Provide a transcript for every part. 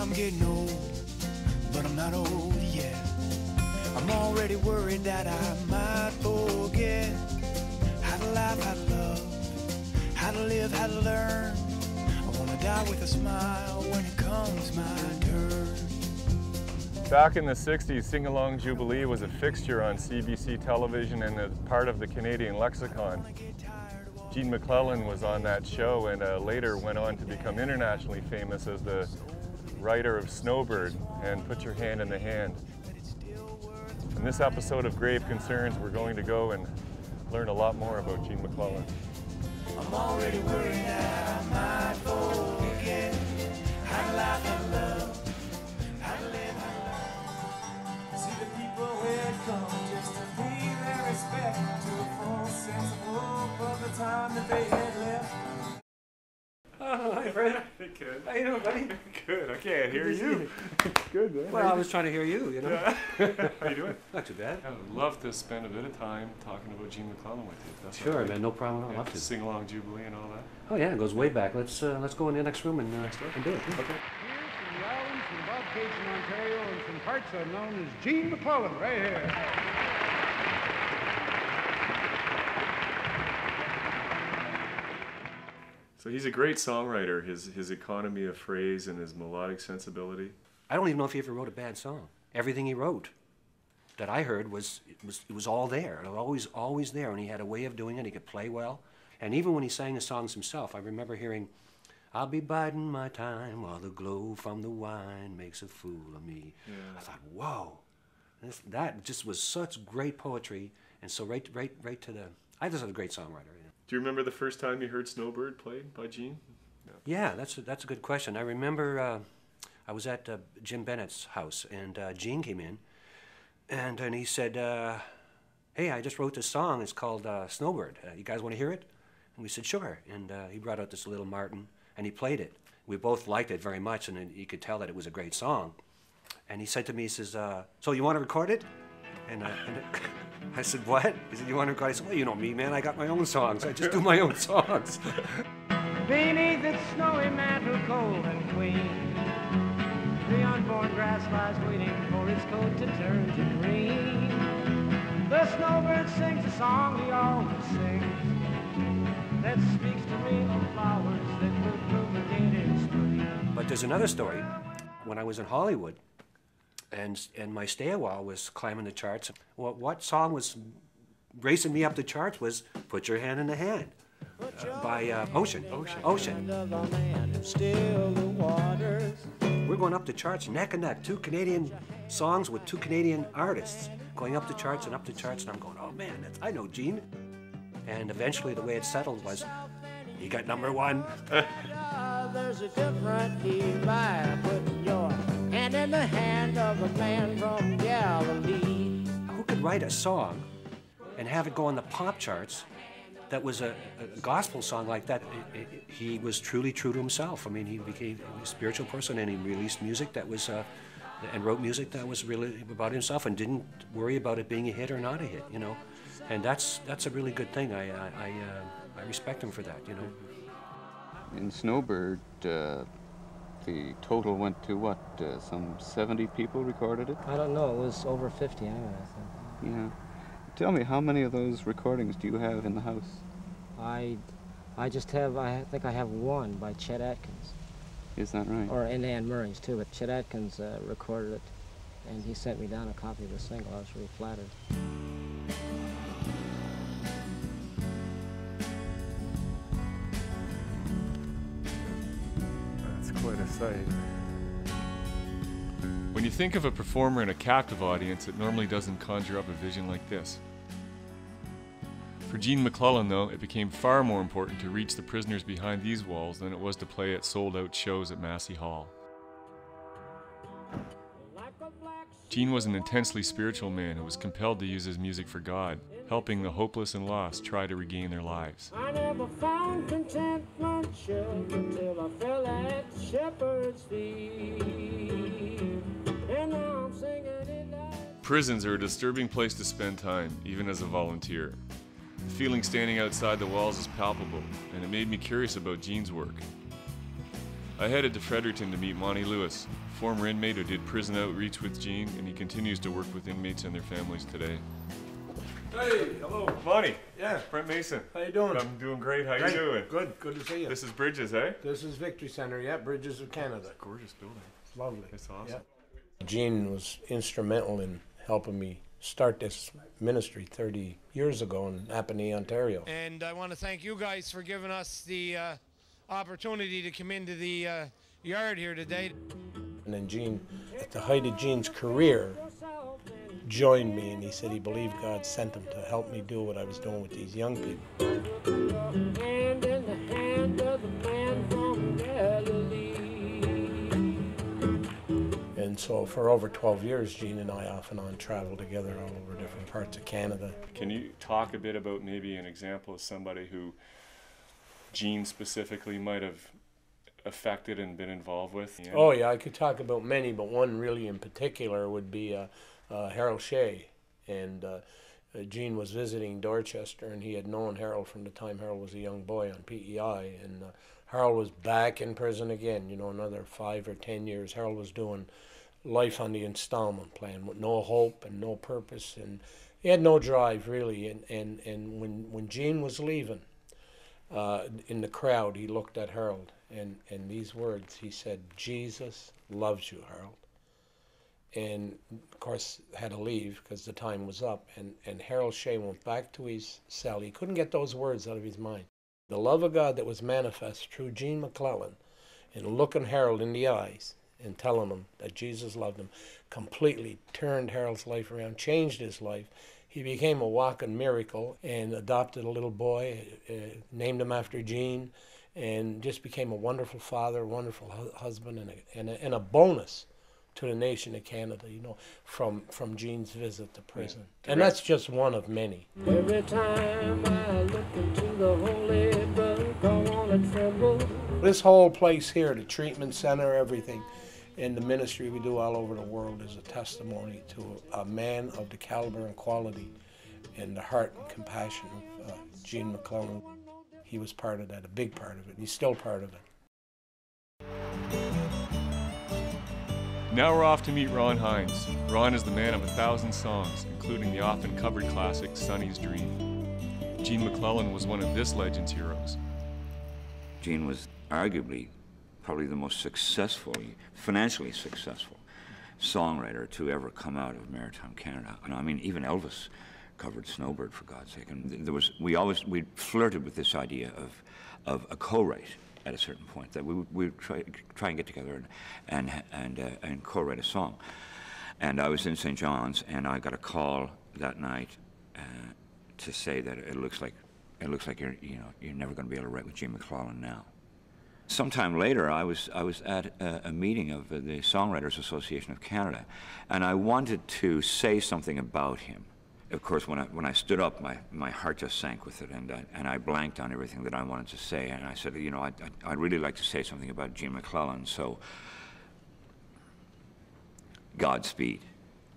I'm getting old, but I'm not old yet. I'm already worried that I might forget how to laugh, how to love, how to live, how to learn. I wanna die with a smile when it comes my turn. Back in the 60s, Sing-Along Jubilee was a fixture on CBC television and as part of the Canadian lexicon. Gene Maclellan was on that show and later went on to become internationally famous as the writer of Snowbird and Put Your Hand in the Hand. In this episode of Grave Concerns, we're going to go and learn a lot more about Gene Maclellan. I'm already worried that I might forget how to laugh, how to love, how to live, how to love. See the people where it comes just to pay their respect to a false sense of hope of the time that they had left. Oh, hi, Brent. Hey, kid. How you doing, buddy? Good. I can't hear you. Good, man. Well, I was trying to hear you, you know. Yeah. How you doing? Not too bad. I would love to spend a bit of time talking about Gene Maclellan with you. That's Sure, all right. man. No problem at all. Yeah, Love to. Sing-Along Jubilee and all that. Oh yeah, it goes way back. Let's go in the next room and do it. Okay. Here from the islands, from Bobcation, Ontario, and from parts unknown is Gene Maclellan, right here. So he's a great songwriter. His economy of phrase and his melodic sensibility. I don't even know if he ever wrote a bad song. Everything he wrote that I heard was all there. It was always there, and he had a way of doing it. He could play well. And even when he sang the songs himself, I remember hearing, "I'll be biding my time while the glow from the wine makes a fool of me." Yeah. I thought, whoa, that just was such great poetry, and so right to the. I just was a great songwriter. Yeah. Do you remember the first time you heard Snowbird played by Gene? No. Yeah, that's a good question. I remember I was at Jim Bennett's house, and Gene came in, and he said, "Hey, I just wrote this song. It's called Snowbird. You guys want to hear it?" And we said, "Sure." And he brought out this little Martin, and he played it. We both liked it very much, and you could tell that it was a great song. And he said to me, he says, "So you want to record it?" And I said, "What?" He said, "You want to record it?" I said, "Well, you know me, man. I got my own songs. I just do my own songs." Beneath its snowy mantle, cold and clean, the unborn grass lies waiting for its coat to turn to green. The snowbird sings a song he always sings, that speaks to me of flowers that will bloom again in spring. But there's another story. When I was in Hollywood, and my stay a while was climbing the charts, what song was racing me up the charts was "Put Your Hand in the Hand" by Ocean. We're going up the charts neck and neck. Two Canadian songs with two Canadian artists going up the charts, and I'm going, oh man, I know Gene. And eventually the way it settled was, he got #1. There's a different key by putting your hand in the hand of a man from Galilee. Who could write a song and have it go on the pop charts that was a gospel song like that? He was truly true to himself. I mean, he became a spiritual person, and he released music that was, and wrote music that was really about himself, and didn't worry about it being a hit or not a hit, you know. And that's a really good thing. I respect him for that, you know. In Snowbird, the total went to what? Some 70 people recorded it? I don't know. It was over 50 anyway, I think. Yeah. Tell me, how many of those recordings do you have in the house? I just have, I think I have one by Chet Atkins. Is that right? Or in Ann Murray's too, but Chet Atkins recorded it, and he sent me down a copy of the single. I was really flattered. Quite a sight. When you think of a performer in a captive audience, it normally doesn't conjure up a vision like this. For Gene Maclellan, though, it became far more important to reach the prisoners behind these walls than it was to play at sold-out shows at Massey Hall. Gene was an intensely spiritual man who was compelled to use his music for God, helping the hopeless and lost try to regain their lives. I never found contentment until I fell at the shepherd's feet. And now I'm singing in that. Prisons are a disturbing place to spend time, even as a volunteer. The feeling standing outside the walls is palpable, and it made me curious about Gene's work. I headed to Fredericton to meet Monty Lewis, former inmate who did prison outreach with Gene, and he continues to work with inmates and their families today. Hey, hello. Monty. Yeah. Brent Mason. How you doing? I'm doing great. How Great. you doing? Good to see you. This is Bridges, eh? This is Victory Center, yeah, Bridges of Canada. Gorgeous building. It's lovely. It's awesome. Yeah. Gene was instrumental in helping me start this ministry 30 years ago in Napanee, Ontario. And I want to thank you guys for giving us the opportunity to come into the yard here today. And then Gene, at the height of Gene's career, joined me, and he said he believed God sent him to help me do what I was doing with these young people. Hand in the hand of the man from Galilee. And so for over 12 years, Gene and I off and on traveled together all over different parts of Canada. Can you talk a bit about maybe an example of somebody who Gene specifically might have affected and been involved with? Yeah. Oh yeah, I could talk about many, but one really in particular would be Harold Shea. And Gene was visiting Dorchester, and he had known Harold from the time Harold was a young boy on PEI. And Harold was back in prison again, you know, another 5 or 10 years. Harold was doing life on the installment plan with no hope and no purpose, and he had no drive really. And when Gene was leaving, in the crowd, he looked at Harold, and these words, he said, "Jesus loves you, Harold." And of course had to leave because the time was up, and Harold Shea went back to his cell. He couldn't get those words out of his mind. The love of God that was manifest through Gene Maclellan, and looking Harold in the eyes and telling him that Jesus loved him, completely turned Harold's life around, changed his life. He became a walking miracle and adopted a little boy, named him after Gene, and just became a wonderful father, a wonderful husband, and a bonus to the nation of Canada, you know, from Gene's visit to prison. And that's just one of many. Every time I look into the holy book, I want to tremble. This whole place here, the treatment center, everything, and the ministry we do all over the world is a testimony to a man of the caliber and quality and the heart and compassion of Gene Maclellan. He was part of that, a big part of it. He's still part of it. Now we're off to meet Ron Hines. Ron is the man of 1,000 songs, including the often covered classic Sonny's Dream. Gene Maclellan was one of this legend's heroes. Gene was arguably probably the most successful, financially successful songwriter to ever come out of maritime Canada. And I mean, even Elvis covered Snowbird, for God's sake. And there was, we flirted with this idea of a co-write at a certain point, that we would try and get together and co-write a song. And I was in St. John's, and I got a call that night to say that it looks like you're never going to be able to write with Gene Maclellan now. Sometime later, I was at a meeting of the Songwriters Association of Canada, and I wanted to say something about him. Of course, when I stood up, my heart just sank with it, and I blanked on everything that I wanted to say. And I said, you know, I'd really like to say something about Gene Maclellan. So, Godspeed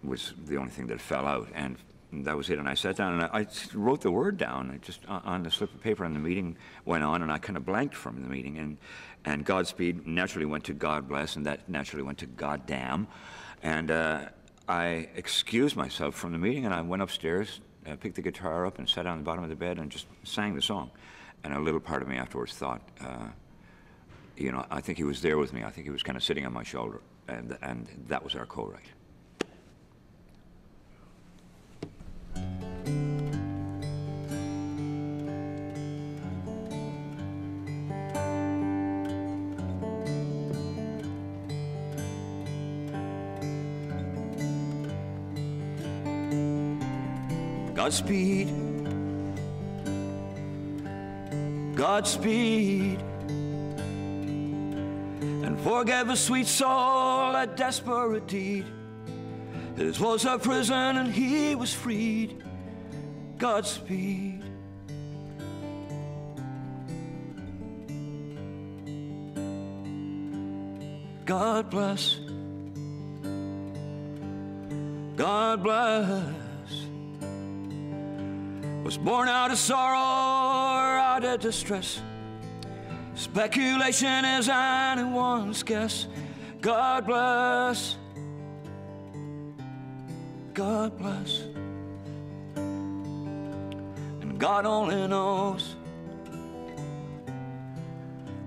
was the only thing that fell out, and that was it. And I sat down and I wrote the word down, just on the slip of paper. And the meeting went on, and I kind of blanked from the meeting. And Godspeed naturally went to God bless, and that naturally went to goddamn. And I excused myself from the meeting, and I went upstairs, picked the guitar up, and sat down on the bottom of the bed and just sang the song. And a little part of me afterwards thought, you know, I think he was there with me. I think he was kind of sitting on my shoulder, and that was our co-write. Godspeed, Godspeed, and forgive a sweet soul a desperate deed. His was a prison and he was freed. Godspeed. God bless, God bless. Was born out of sorrow or out of distress. Speculation is anyone's guess. God bless. God bless. And God only knows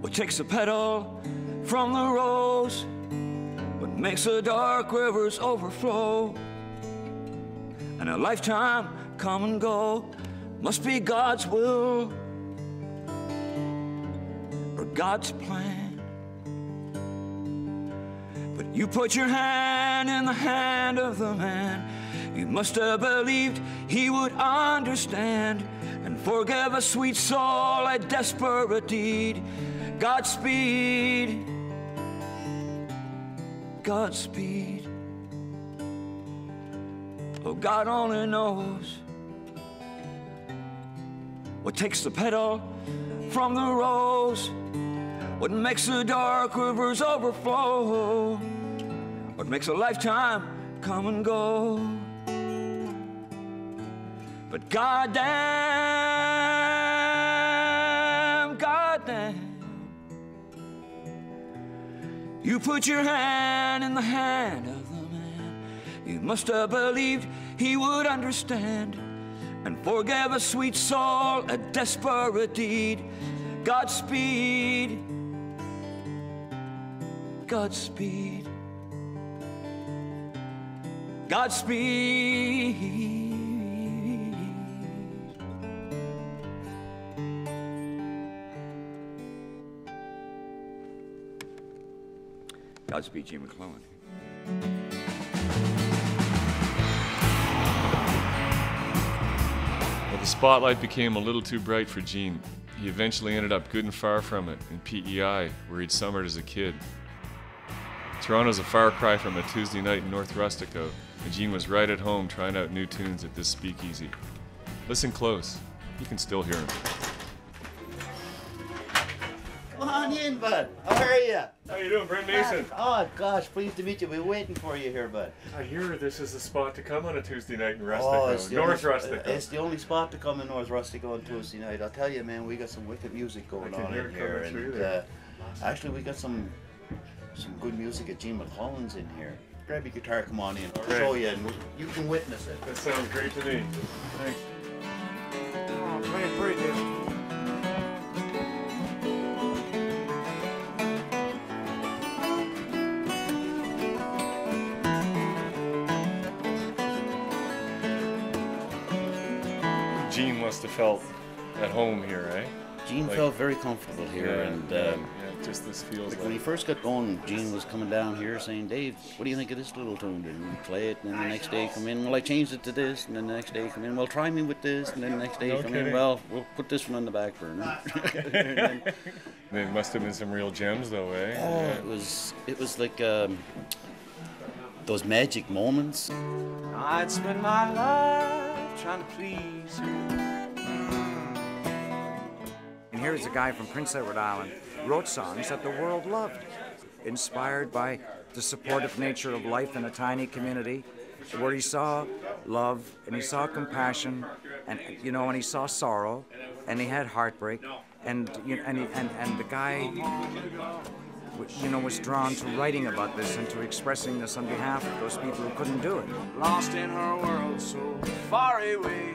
what takes the petal from the rose, what makes the dark rivers overflow, and a lifetime come and go. Must be God's will or God's plan. But you put your hand in the hand of the man. You must have believed he would understand and forgive a sweet soul a desperate deed. Godspeed, Godspeed. Oh, God only knows what takes the petal from the rose, what makes the dark rivers overflow, what makes a lifetime come and go. But goddamn, goddamn, you put your hand in the hand of the man. You must have believed he would understand and forgive a sweet soul a desperate deed. Godspeed, Godspeed, Godspeed. Godspeed, Gene Maclellan. Well, the spotlight became a little too bright for Gene. He eventually ended up good and far from it in PEI, where he'd summered as a kid. Toronto's a far cry from a Tuesday night in North Rustico, and Gene was right at home trying out new tunes at this speakeasy. Listen close. You can still hear him. Come on in, bud. How are you? How you doing, Brent Mason? Oh, gosh, pleased to meet you. We're waiting for you here, bud. I hear this is the spot to come on a Tuesday night in Rustico, North Rustico. It's the only spot to come in North Rustico on Tuesday night. I'll tell you, man, we got some wicked music going on in here. And actually, we got some good music at Gene Maclellan's in here. Grab your guitar, come on in. I'll show you, and you can witness it. That sounds great to me. Thanks. Oh, playing pretty good. Gene must have felt at home here, eh? Gene felt very comfortable here, and just this feels like when he first got going, Gene was coming down here saying, "Dave, what do you think of this little tune?" And we'd play it, and then the next day come in, well, I changed it to this, and then the next day come in, well, try me with this, and then the next day come in, well, we'll put this one on the back burner. There must have been some real gems, though, eh? Oh, it was like those magic moments. I'd spend my life trying to please you. And here's a guy from Prince Edward Island, wrote songs that the world loved, inspired by the supportive nature of life in a tiny community, where he saw love and he saw compassion, and and he saw sorrow, and he had heartbreak, and the guy, was drawn to writing about this and to expressing this on behalf of those people who couldn't do it. Lost in her world so far away.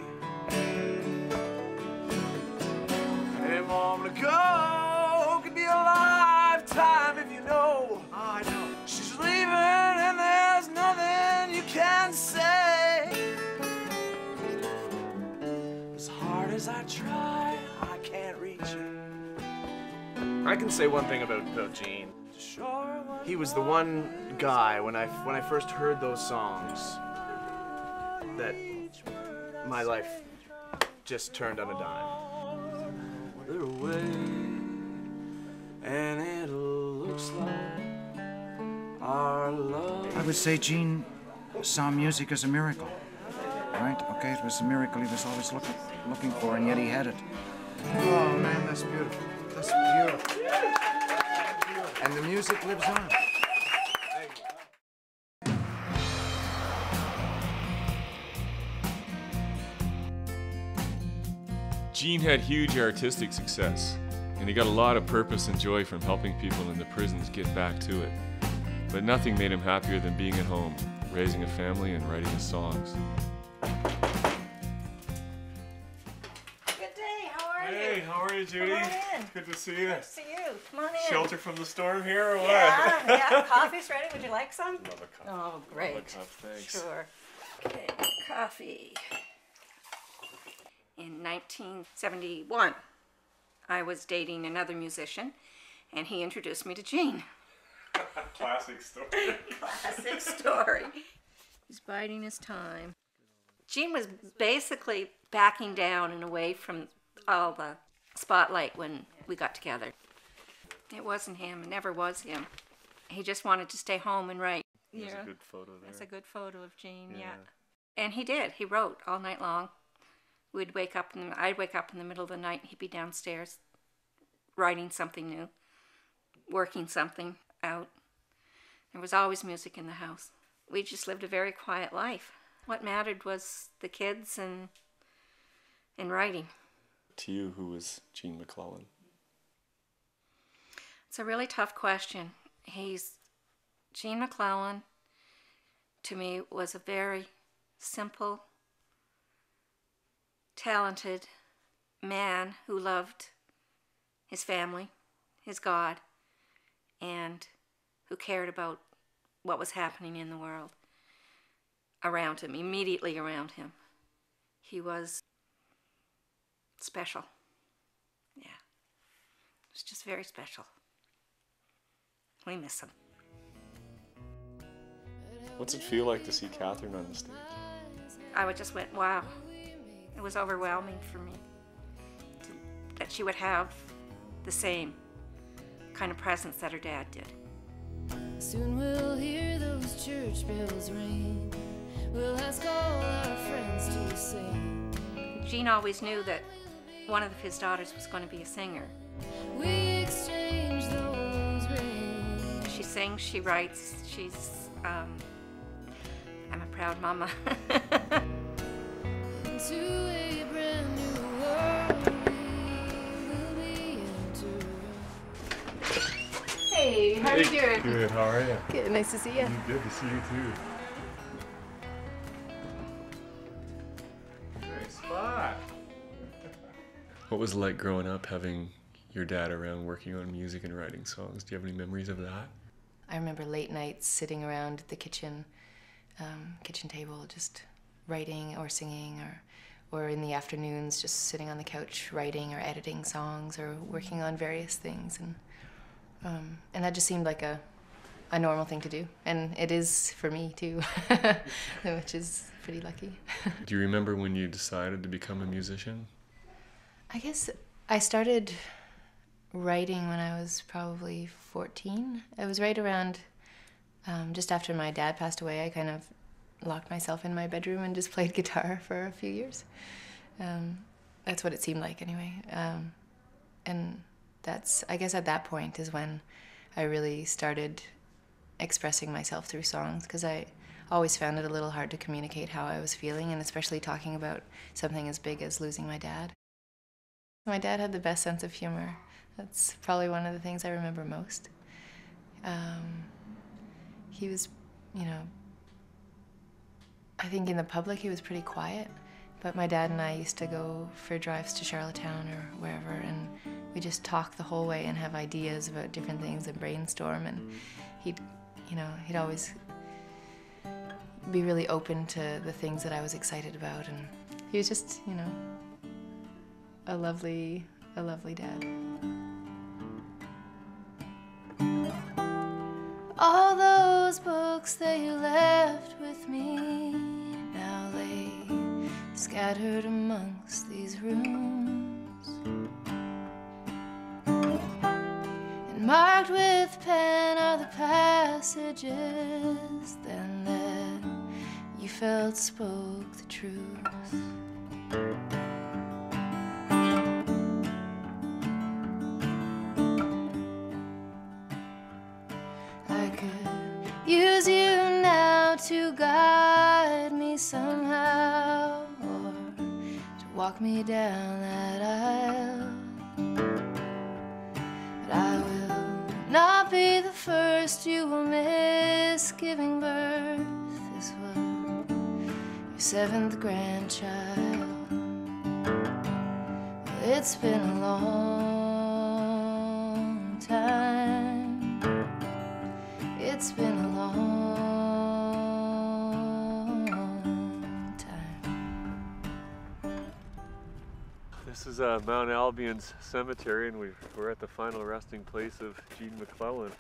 A moment ago could be a lifetime if you know. I know. She's leaving and there's nothing you can say. As hard as I try, I can't reach you. I can say one thing about Gene. He was the one guy when I first heard those songs that my life just turned on a dime. And it looks like our love. I would say Gene saw music as a miracle, right? Okay, it was a miracle he was always looking for, and yet he had it. Oh man, that's beautiful. That's beautiful. And the music lives on. Gene had huge artistic success, and he got a lot of purpose and joy from helping people in the prisons get back to it. But nothing made him happier than being at home, raising a family and writing his songs. Good day, how are you? Hey, how are you, Judy? Come on in. Good to see you. Good to see you. Come on in. Shelter from the storm here, or what? Yeah, yeah. Coffee's ready. Would you like some? Love a cup. Oh, great. Love a cup, thanks. Sure. Okay, coffee. In 1971, I was dating another musician, and he introduced me to Gene. Classic story. Classic story. He's biding his time. Gene was basically backing down and away from all the spotlight when we got together. It wasn't him. It never was him. He just wanted to stay home and write. There's a good photo there. That's a good photo of Gene, yeah. And he did. He wrote all night long. I'd wake up in the middle of the night, and he'd be downstairs writing something new, working something out. There was always music in the house. We just lived a very quiet life. What mattered was the kids and writing. To you, who was Gene Maclellan? It's a really tough question. Gene Maclellan, to me, was a very simple, talented man who loved his family, his God, and who cared about what was happening in the world around him, immediately around him. He was special. Yeah. It was just very special. We miss him. What's it feel like to see Catherine on the stage? I just went, wow. It was overwhelming for me that she would have the same kind of presence that her dad did. Soon we'll hear those church bells ring. We'll ask all our friends to sing. Gene always knew that one of his daughters was going to be a singer. We exchange those rings. She sings, she writes, I'm a proud mama. To a brand new world we'll be entering. Hey, how are you doing? Good, how are you? Good, nice to see you. Good to see you too. Nice spot. What was it like growing up having your dad around working on music and writing songs? Do you have any memories of that? I remember late nights sitting around the kitchen table just writing or singing, or in the afternoons just sitting on the couch writing or editing songs or working on various things, and that just seemed like a normal thing to do, and it is for me too, which is pretty lucky. Do you remember when you decided to become a musician? I guess I started writing when I was probably 14. It was right around just after my dad passed away. I kind of locked myself in my bedroom and just played guitar for a few years. That's what it seemed like anyway. And that's, I guess at that point is when I really started expressing myself through songs, because I always found it a little hard to communicate how I was feeling, and especially talking about something as big as losing my dad. My dad had the best sense of humor. That's probably one of the things I remember most. He was, I think in the public he was pretty quiet, but my dad and I used to go for drives to Charlottetown or wherever, and we just talk the whole way and have ideas about different things and brainstorm, and he'd always be really open to the things that I was excited about, and he was just, a lovely dad. All those books that you left with me now lay scattered amongst these rooms, and marked with pen are the passages then that you felt spoke the truth. Use you now to guide me somehow, or to walk me down that aisle. you will miss giving birth. This was your 7th grandchild. It's been a long time. It's been a long time. This is Mount Albion's cemetery, and we're at the final resting place of Gene Maclellan.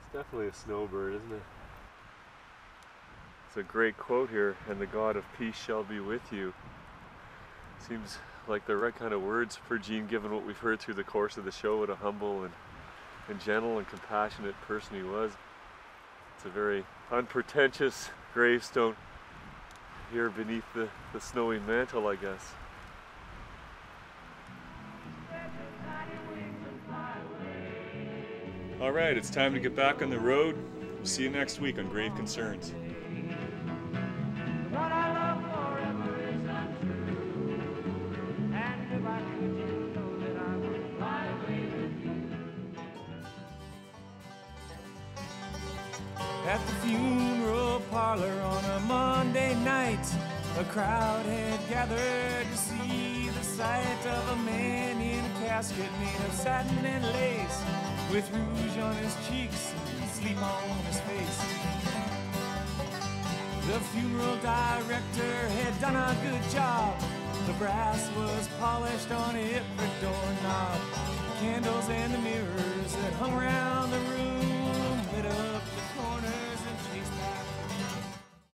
It's definitely a snowbird, isn't it? It's a great quote here, and the God of peace shall be with you. Seems like the right kind of words for Gene, given what we've heard through the course of the show, what a humble and gentle and compassionate person he was. It's a very unpretentious gravestone here beneath the snowy mantle, I guess. All right, it's time to get back on the road. We'll see you next week on Grave Concerns. What I love forever is untrue. And if I could, you know that I would fly away with you. At the funeral parlor on a Monday night, a crowd had gathered to see the sight of a man in a casket made of satin and lace, with rouge on his cheeks and sleep on his face. The funeral director had done a good job. The brass was polished on every doorknob. Candles and the mirrors that hung around